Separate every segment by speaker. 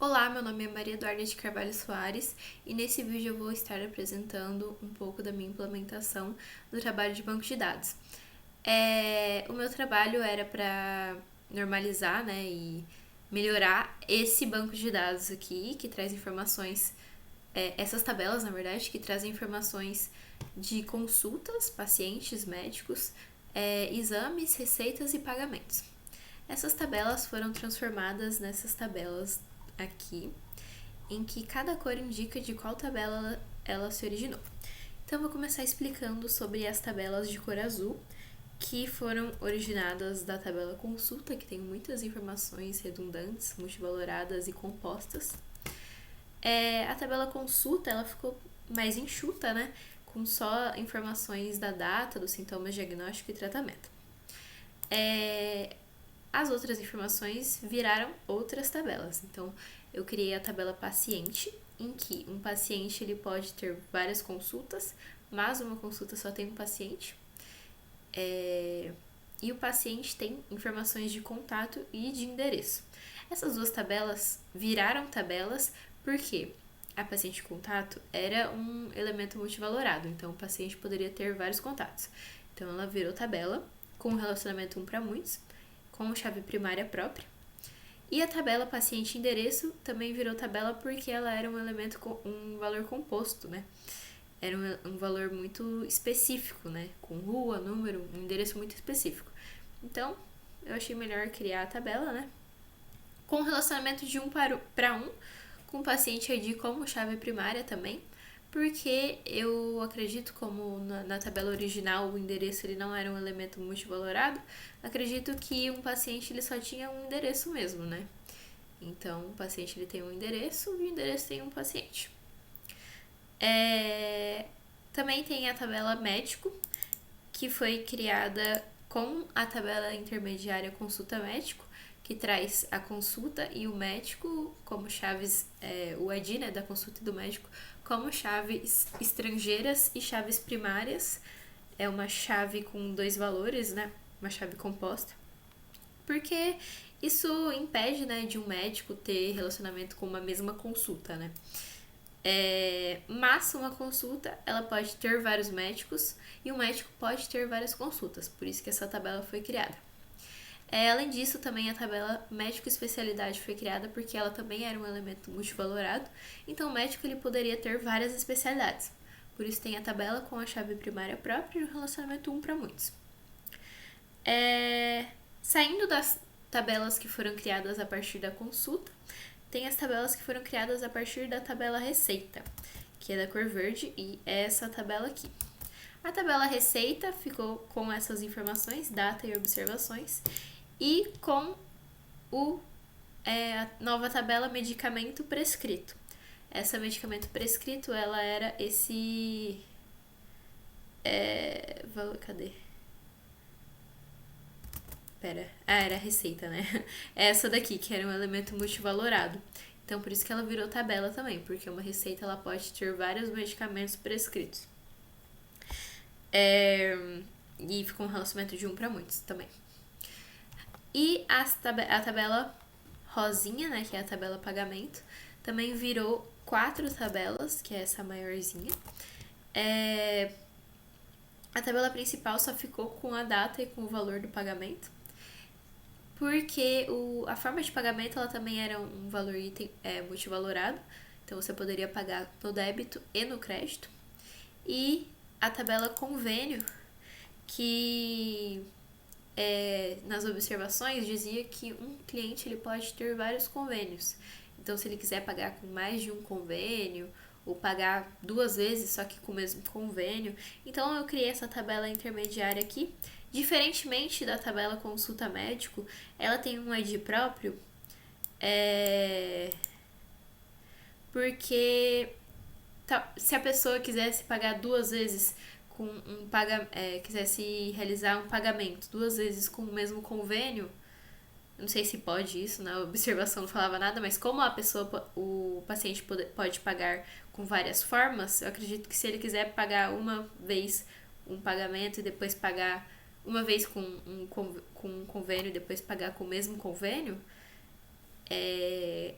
Speaker 1: Olá, meu nome é Maria Eduarda de Carvalho Soares e nesse vídeo eu vou estar apresentando um pouco da minha implementação do trabalho de banco de dados. O meu trabalho era para normalizar, né, e melhorar esse banco de dados aqui, que traz informações, essas tabelas, na verdade, que trazem informações de consultas, pacientes, médicos, exames, receitas e pagamentos. Essas tabelas foram transformadas nessas tabelas aqui, em que cada cor indica de qual tabela ela se originou. Então, vou começar explicando sobre as tabelas de cor azul, que foram originadas da tabela consulta, que tem muitas informações redundantes, multivaloradas e compostas. A tabela consulta ela ficou mais enxuta, né? Com só informações da data, dos sintomas, diagnóstico e tratamento. As outras informações viraram outras tabelas. Então, eu criei a tabela paciente, em que um paciente ele pode ter várias consultas, mas uma consulta só tem um paciente. E o paciente tem informações de contato e de endereço. Essas duas tabelas viraram tabelas porque a paciente contato era um elemento multivalorado, então o paciente poderia ter vários contatos. Então ela virou tabela com relacionamento 1 para muitos, com chave primária própria. E a tabela paciente-endereço também virou tabela porque ela era um elemento com um valor composto, né? Era um valor muito específico, né? Com rua, número, um endereço muito específico. Então, eu achei melhor criar a tabela, né? Com relacionamento de 1 para 1, com o paciente ID como chave primária também, porque eu acredito, como na tabela original o endereço ele não era um elemento multivalorado, acredito que um paciente ele só tinha um endereço mesmo, né? Então, o paciente ele tem um endereço e o endereço tem um paciente. Também tem a tabela médico, que foi criada com a tabela intermediária consulta médico, que traz a consulta e o médico como chaves, o ID, né, da consulta e do médico, como chaves estrangeiras e chaves primárias. É uma chave com dois valores, né, uma chave composta, porque isso impede, né, de um médico ter relacionamento com uma mesma consulta, né. Mas uma consulta ela pode ter vários médicos e um médico pode ter várias consultas, por isso que essa tabela foi criada. Além disso, também a tabela médico especialidade foi criada porque ela também era um elemento multivalorado, então o médico ele poderia ter várias especialidades. Por isso tem a tabela com a chave primária própria e o relacionamento 1 para muitos. Saindo das tabelas que foram criadas a partir da consulta, tem as tabelas que foram criadas a partir da tabela receita, que é da cor verde, e é essa tabela aqui. A tabela receita ficou com essas informações, data e observações, e com a nova tabela medicamento prescrito. Essa medicamento prescrito, ela era esse... cadê? Era a receita, né? Essa daqui, que era um elemento multivalorado. Então, por isso que ela virou tabela também, porque uma receita ela pode ter vários medicamentos prescritos. E fica um relacionamento de 1 para muitos também. E a tabela rosinha, né, que é a tabela pagamento, também virou 4 tabelas, que é essa maiorzinha. A tabela principal só ficou com a data e com o valor do pagamento, porque a forma de pagamento ela também era um valor item multivalorado, então você poderia pagar no débito e no crédito. E a tabela convênio, que nas observações dizia que um cliente ele pode ter vários convênios. Então, se ele quiser pagar com mais de um convênio, ou pagar 2 vezes, só que com o mesmo convênio. Então, eu criei essa tabela intermediária aqui. Diferentemente da tabela consulta médico, ela tem um ID próprio, porque se a pessoa quisesse pagar 2 vezes com quisesse realizar um pagamento 2 vezes com o mesmo convênio, não sei se pode isso, na observação não falava nada, mas como o paciente pode pagar com várias formas, eu acredito que se ele quiser pagar uma vez um pagamento e depois pagar uma vez com um convênio e depois pagar com o mesmo convênio,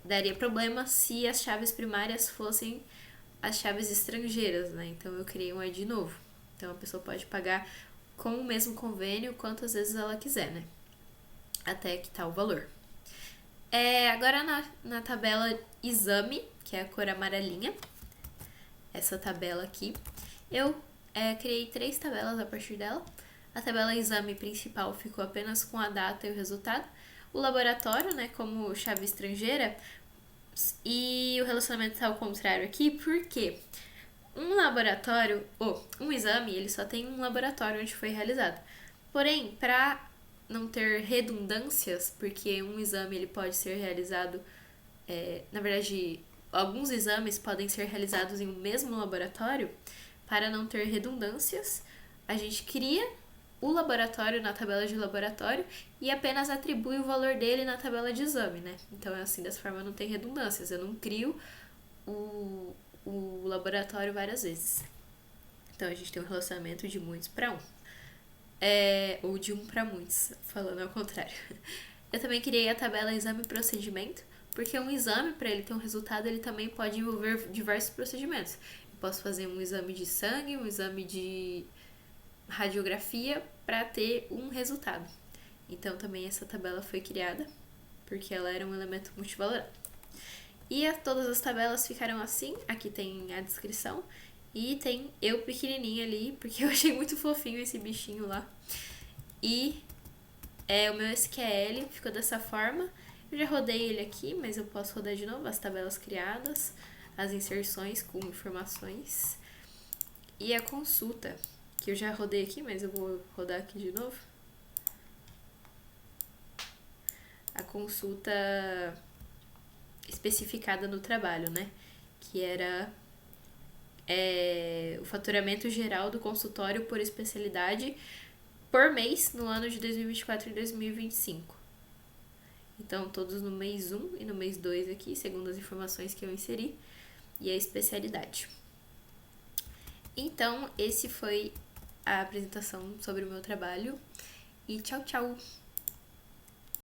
Speaker 1: daria problema se as chaves primárias fossem as chaves estrangeiras, né? Então eu criei um ID novo. Então a pessoa pode pagar com o mesmo convênio quantas vezes ela quiser, né? Até quitar o valor. Agora na tabela exame, que é a cor amarelinha, essa tabela aqui, eu criei 3 tabelas a partir dela. A tabela exame principal ficou apenas com a data e o resultado. O laboratório, né, como chave estrangeira, e o relacionamento está ao contrário aqui, porque um laboratório, ou um exame, ele só tem um laboratório onde foi realizado. Porém, para não ter redundâncias, porque um exame ele pode ser realizado, na verdade, alguns exames podem ser realizados em um mesmo laboratório, para não ter redundâncias, a gente cria o laboratório na tabela de laboratório e apenas atribui o valor dele na tabela de exame, né? Então, assim, dessa forma não tem redundâncias, eu não crio o laboratório várias vezes. Então, a gente tem um relacionamento de muitos para um. Ou de um para muitos, falando ao contrário. Eu também criei a tabela exame e procedimento, porque um exame, para ele ter um resultado, ele também pode envolver diversos procedimentos. Eu posso fazer um exame de sangue, um exame de radiografia para ter um resultado. Então também essa tabela foi criada porque ela era um elemento multivalorado. E todas as tabelas ficaram assim. Aqui tem a descrição e tem eu pequenininha ali, porque eu achei muito fofinho esse bichinho lá. E o meu SQL ficou dessa forma. Eu já rodei ele aqui, mas eu posso rodar de novo as tabelas criadas, as inserções com informações e a consulta, que eu já rodei aqui, mas eu vou rodar aqui de novo. A consulta especificada no trabalho, né? Que era o faturamento geral do consultório por especialidade por mês no ano de 2024 e 2025. Então, todos no mês 1 e no mês 2 aqui, segundo as informações que eu inseri, e a especialidade. Então, esse foi a apresentação sobre o meu trabalho. E tchau, tchau!